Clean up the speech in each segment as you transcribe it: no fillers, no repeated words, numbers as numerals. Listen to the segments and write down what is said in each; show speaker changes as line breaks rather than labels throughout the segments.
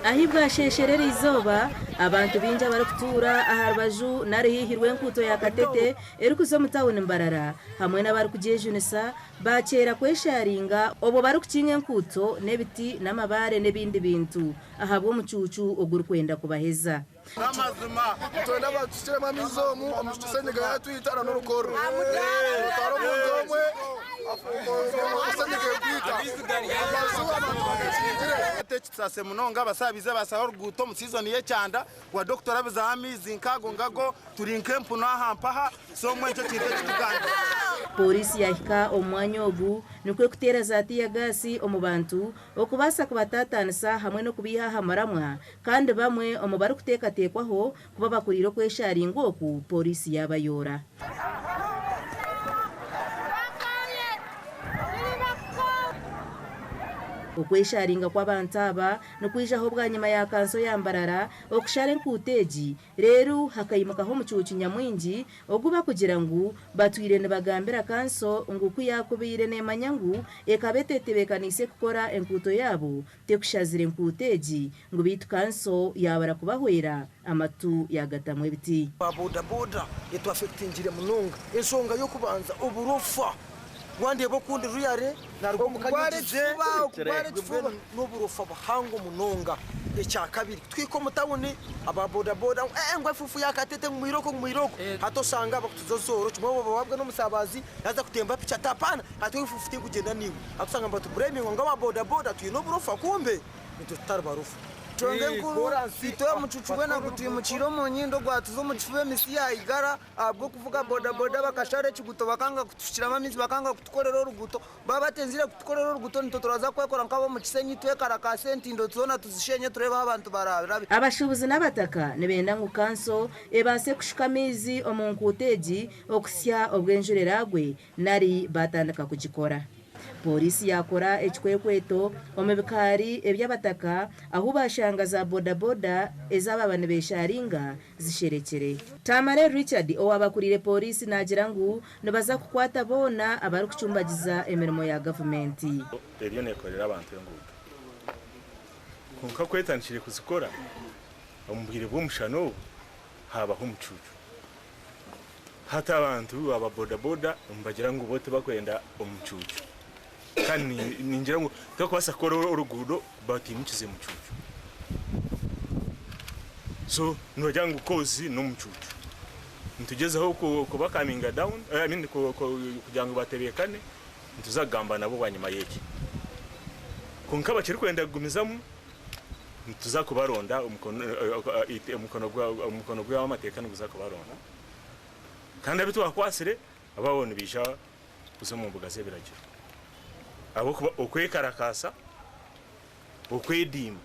ahibwa shesherera izoba abantu binja barakutura aharubaju narihihirwe nkuto ya Katete erikuzo mutawuni Mbarara hamwe n'abari kujejunisa bacera kwesharinga obo bari kukinga nkuto nebiti n'amabare nebindi bintu ahabwo mucucu oguru kwenda kubaheza
namazima twenda batushirema mizomu omutusendega yatwitara n'urukoro taro munzomwe asendege kwita tekitsase munonga basabize basahor guto mu season ye cyanda wa Dr. Abizahamizi nkago ngago turinkempu nahampaha so mwencho kite kituganda
polisi yahika omwanya ogu nikwe kutera zati ya gasi omubantu okubasa kubatatanisa hamwe no kubihaha maramwa kandi bamwe omubari kutekatekwaho kuba bakuriro kwesharinga oku polisi yabayora okwesharinga kw'abantu aba nokwijaho bwa nyuma ya kanso ya Mbarara okushare nkuteji rero hakayimukaho mucucu nyamwingi oguba kugira ngo batwire ne bagambira kanso nguku yakubire ne manyangu ekabetetebekanise kukora enkuto yabo tekushazire nkuteji ngo bitu kanso yabara kubahwera amatu yagatamwe biti
boda eto affectingire munonga ensonga yo kubanza uburofa Wande bokundi ruyare narwo mukanyije kubare tufuba n'uburofa bahango munonga ecya kabiri twiko mutawuni ababoda ngo afufu ya Katete mu miroko hato sanga bakutuzozoro cyo bababwe no musabazi yaza kutemba picha tapana hato ifufu kugenda niwe akusanga mbatu bremi ngo ababoda tuyino burofa kumbe nitutara barufa Chonge nkuru sitoya mucucuwe na gutuye mu kiro mu nyindo gwatuzo mu kifuwe misi ya igara abwo kuvuga boda bakashare kiguto bakanga kutushira amamizi bakanga kutukorera uruguto babatenzire kutukorera uruguto nitotoraza kwekora nkabo mu kisenyi twekara ka senti ndo tuzona tuzishenye tureba abantu barabe
abashubuzi n'abataka nebenda ngo kanso ebase kushikamizi omunkuteji okusya obwenjureragwe nari batandika kugikora polisi yakora ekikwekweto omubikari ebyabataka aho bashangaza boda ezababane besharinga zisherekere Tamare Richard owabakurire polisi nagira ngo nibaza kukwata bona abari kucumbagiza emirimo ya gavumenti
eriyo nekorera abantu nguko kunka kwetanshire kuzikora omumbwire bw'umushano habaho umucucu hata abantu ababoda mbagira ngo bote bakwenda umucucu kandi ningira ngo twakubasa kora urugudo batimukize mucucu so nojya ngo kozi no mucucu ntugezeho kuba coming down kugira ngo baterekane ntuzagamba nabo banyuma yeki kunka bakiri kwenda gumizamu tuzakubaronda umukono gw'amateka n'uzakubaronda kandi abitu bakwasire ababona bisha kuzo mu mbuga zebiragira abo okwekarakasa okwedima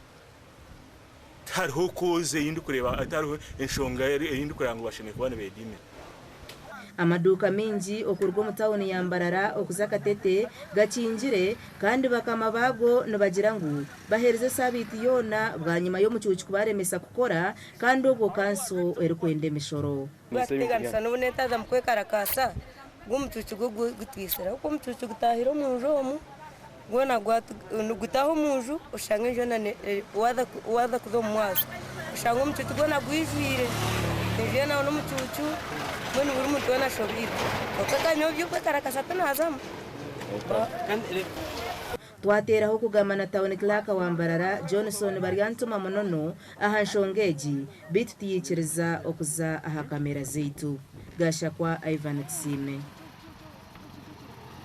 tariho koze yindi kureba atariho enshonga yindi kuranga bashene kubana bedime
amaduka mingi okurwa mutawuni ya Mbarara okuza Katete gakingire kandi bakamabago nibagira ngo bahereze sabiti yona bwa nyuma yo mucucu kubaremesa kukora kandi ubwo kanso erikwende mishoro
bateganisa n'ubunetaza mukwekarakasa gumucucu gutwisera uko mucucu gutahira mu njomu gona gutaho muju ushange jona waza kuzo mwazo ushange mucucu gona gwijwire ejena no mucucu bone buri muntu wana shobira okakanyo byo kwekarakasa tanazamu
twateraho kugamana Town Clerk wa Mbarara Johnson bariyantuma munono aha nshongeji bitu tiyikiriza okuza aha kamera zeitu gashakwa Ivan Tsime.